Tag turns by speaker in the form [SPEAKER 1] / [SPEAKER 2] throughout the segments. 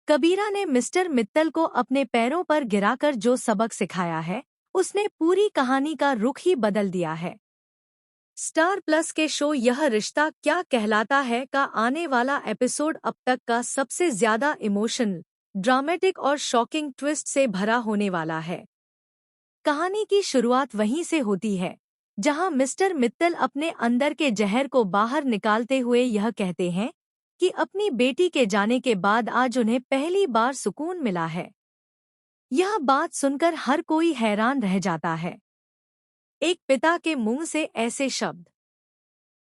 [SPEAKER 1] कबीरा ने मिस्टर मित्तल को अपने पैरों पर गिराकर जो सबक सिखाया है, उसने पूरी कहानी का रुख ही बदल दिया है। स्टार प्लस के शो यह रिश्ता क्या कहलाता है का आने वाला एपिसोड अब तक का सबसे ज्यादा इमोशनल, ड्रामेटिक और शॉकिंग ट्विस्ट से भरा होने वाला है। कहानी की शुरुआत वहीं से होती है, जहां मिस्टर मित्तल अपने अंदर के जहर को बाहर निकालते हुए यह कहते हैं कि अपनी बेटी के जाने के बाद आज उन्हें पहली बार सुकून मिला है। यह बात सुनकर हर कोई हैरान रह जाता है। एक पिता के मुंह से ऐसे शब्द,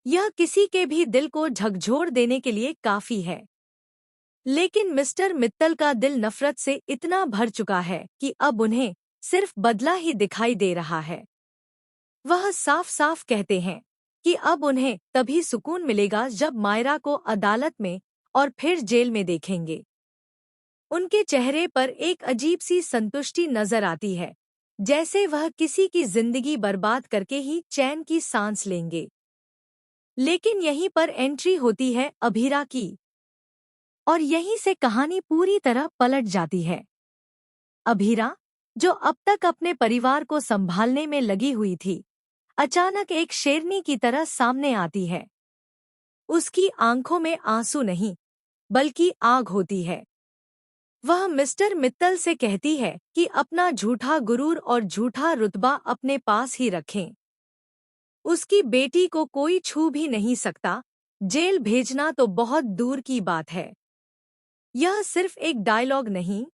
[SPEAKER 1] यह किसी के भी दिल को झकझोर देने के लिए काफी है। लेकिन मिस्टर मित्तल का दिल नफरत से इतना भर चुका है कि अब उन्हें सिर्फ बदला ही दिखाई दे रहा है। वह साफ साफ कहते हैं कि अब उन्हें तभी सुकून मिलेगा जब मायरा को अदालत में और फिर जेल में देखेंगे। उनके चेहरे पर एक अजीब सी संतुष्टि नजर आती है, जैसे वह किसी की जिंदगी बर्बाद करके ही चैन की सांस लेंगे। लेकिन यहीं पर एंट्री होती है अभीरा की, और यहीं से कहानी पूरी तरह पलट जाती है। अभीरा, जो अब तक अपने परिवार को संभालने में लगी हुई थी, अचानक एक शेरनी की तरह सामने आती है। उसकी आंखों में आंसू नहीं, बल्कि आग होती है। वह मिस्टर मित्तल से कहती है कि अपना झूठा गुरूर और झूठा रुतबा अपने पास ही रखें। उसकी बेटी को कोई छू भी नहीं सकता, जेल भेजना तो बहुत दूर की बात है। यह सिर्फ एक डायलॉग नहीं,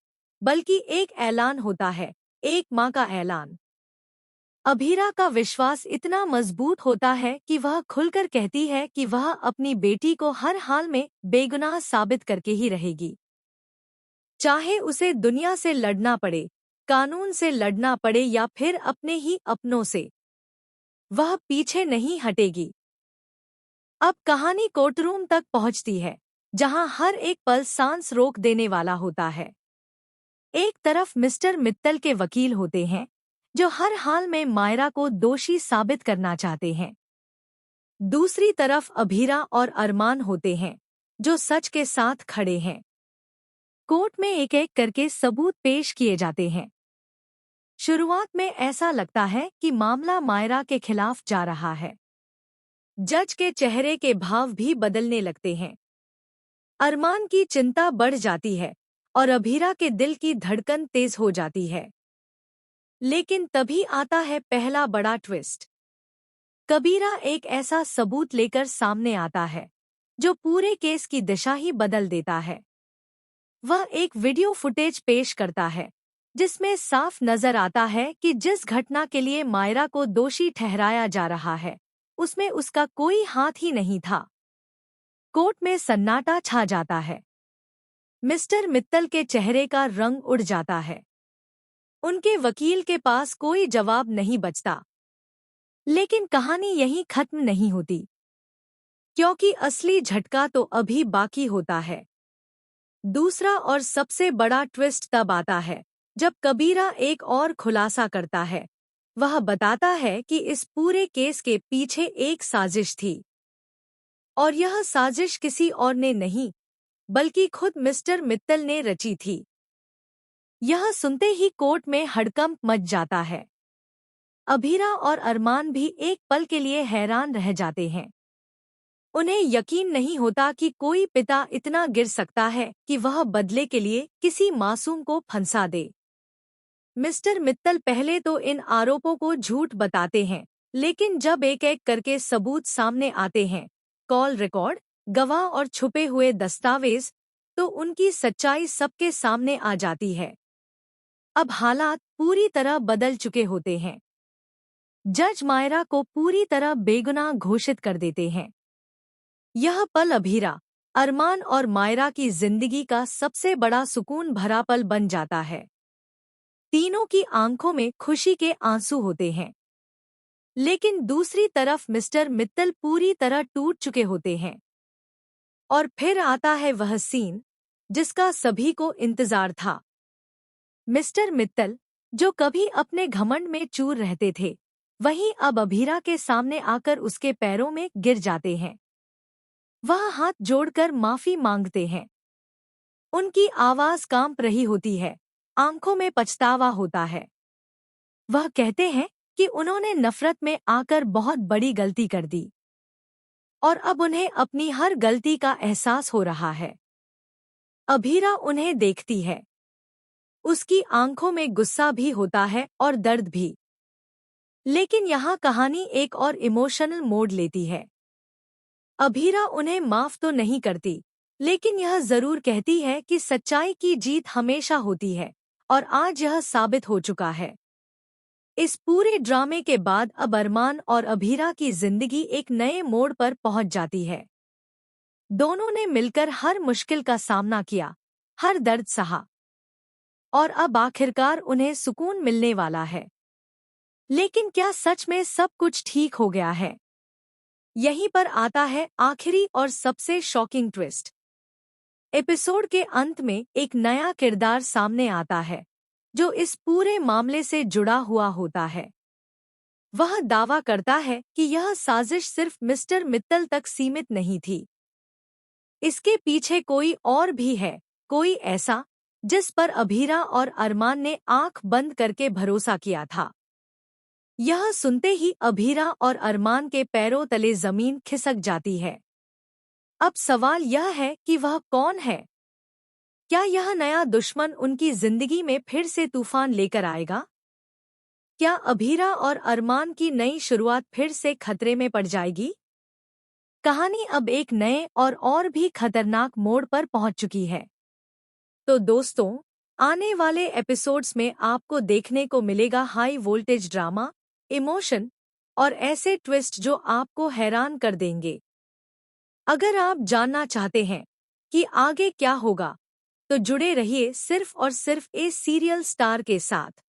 [SPEAKER 1] बल्कि एक ऐलान होता है, एक माँ का ऐलान। अभीरा का विश्वास इतना मजबूत होता है कि वह खुलकर कहती है कि वह अपनी बेटी को हर हाल में बेगुनाह साबित करके ही रहेगी। चाहे उसे दुनिया से लड़ना पड़े, कानून से लड़ना पड़े या फिर अपने ही अपनों से, वह पीछे नहीं हटेगी। अब कहानी कोर्टरूम तक पहुंचती है, जहां हर एक पल सांस रोक देने वाला होता है। एक तरफ मिस्टर मित्तल के वकील होते हैं, जो हर हाल में मायरा को दोषी साबित करना चाहते हैं। दूसरी तरफ अभीरा और अरमान होते हैं, जो सच के साथ खड़े हैं। कोर्ट में एक एक करके सबूत पेश किए जाते हैं। शुरुआत में ऐसा लगता है कि मामला मायरा के खिलाफ जा रहा है। जज के चेहरे के भाव भी बदलने लगते हैं। अरमान की चिंता बढ़ जाती है और अभीरा के दिल की धड़कन तेज हो जाती है। लेकिन तभी आता है पहला बड़ा ट्विस्ट। कबीरा एक ऐसा सबूत लेकर सामने आता है, जो पूरे केस की दिशा ही बदल देता है। वह एक वीडियो फुटेज पेश करता है, जिसमें साफ नजर आता है कि जिस घटना के लिए मायरा को दोषी ठहराया जा रहा है, उसमें उसका कोई हाथ ही नहीं था। कोर्ट में सन्नाटा छा जाता है। मिस्टर मित्तल के चेहरे का रंग उड़ जाता है। उनके वकील के पास कोई जवाब नहीं बचता। लेकिन कहानी यहीं खत्म नहीं होती, क्योंकि असली झटका तो अभी बाकी होता है। दूसरा और सबसे बड़ा ट्विस्ट तब आता है, जब कबीरा एक और खुलासा करता है। वह बताता है कि इस पूरे केस के पीछे एक साजिश थी, और यह साजिश किसी और ने नहीं, बल्कि खुद मिस्टर मित्तल ने रची थी। यह सुनते ही कोर्ट में हड़कंप मच जाता है। अभीरा और अरमान भी एक पल के लिए हैरान रह जाते हैं। उन्हें यकीन नहीं होता कि कोई पिता इतना गिर सकता है कि वह बदले के लिए किसी मासूम को फंसा दे। मिस्टर मित्तल पहले तो इन आरोपों को झूठ बताते हैं, लेकिन जब एक एक करके सबूत सामने आते हैं, कॉल रिकॉर्ड, गवाह और छुपे हुए दस्तावेज, तो उनकी सच्चाई सबके सामने आ जाती है। अब हालात पूरी तरह बदल चुके होते हैं। जज मायरा को पूरी तरह बेगुनाह घोषित कर देते हैं। यह पल अभीरा, अरमान और मायरा की जिंदगी का सबसे बड़ा सुकून भरा पल बन जाता है। तीनों की आंखों में खुशी के आंसू होते हैं। लेकिन दूसरी तरफ मिस्टर मित्तल पूरी तरह टूट चुके होते हैं। और फिर आता है वह सीन, जिसका सभी को इंतजार था। मिस्टर मित्तल, जो कभी अपने घमंड में चूर रहते थे, वहीं अब अभीरा के सामने आकर उसके पैरों में गिर जाते हैं। वह हाथ जोड़कर माफी मांगते हैं। उनकी आवाज कांप रही होती है, आंखों में पछतावा होता है। वह कहते हैं कि उन्होंने नफरत में आकर बहुत बड़ी गलती कर दी और अब उन्हें अपनी हर गलती का एहसास हो रहा है। अभीरा उन्हें देखती है। उसकी आंखों में गुस्सा भी होता है और दर्द भी। लेकिन यहाँ कहानी एक और इमोशनल मोड़ लेती है। अभीरा उन्हें माफ तो नहीं करती, लेकिन यह जरूर कहती है कि सच्चाई की जीत हमेशा होती है, और आज यह साबित हो चुका है। इस पूरे ड्रामे के बाद अब अरमान और अभीरा की जिंदगी एक नए मोड़ पर पहुंच जाती है। दोनों ने मिलकर हर मुश्किल का सामना किया, हर दर्द सहा, और अब आखिरकार उन्हें सुकून मिलने वाला है। लेकिन क्या सच में सब कुछ ठीक हो गया है? यहीं पर आता है आखिरी और सबसे शॉकिंग ट्विस्ट। एपिसोड के अंत में एक नया किरदार सामने आता है, जो इस पूरे मामले से जुड़ा हुआ होता है। वह दावा करता है कि यह साजिश सिर्फ मिस्टर मित्तल तक सीमित नहीं थी। इसके पीछे कोई और भी है, कोई ऐसा जिस पर अभीरा और अरमान ने आंख बंद करके भरोसा किया था। यह सुनते ही अभीरा और अरमान के पैरों तले जमीन खिसक जाती है। अब सवाल यह है कि वह कौन है? क्या यह नया दुश्मन उनकी जिंदगी में फिर से तूफान लेकर आएगा? क्या अभीरा और अरमान की नई शुरुआत फिर से खतरे में पड़ जाएगी? कहानी अब एक नए और भी खतरनाक मोड़ पर पहुंच चुकी है। तो दोस्तों, आने वाले एपिसोड्स में आपको देखने को मिलेगा हाई वोल्टेज ड्रामा, इमोशन और ऐसे ट्विस्ट जो आपको हैरान कर देंगे। अगर आप जानना चाहते हैं कि आगे क्या होगा, तो जुड़े रहिए सिर्फ और सिर्फ ए सीरियल स्टार के साथ।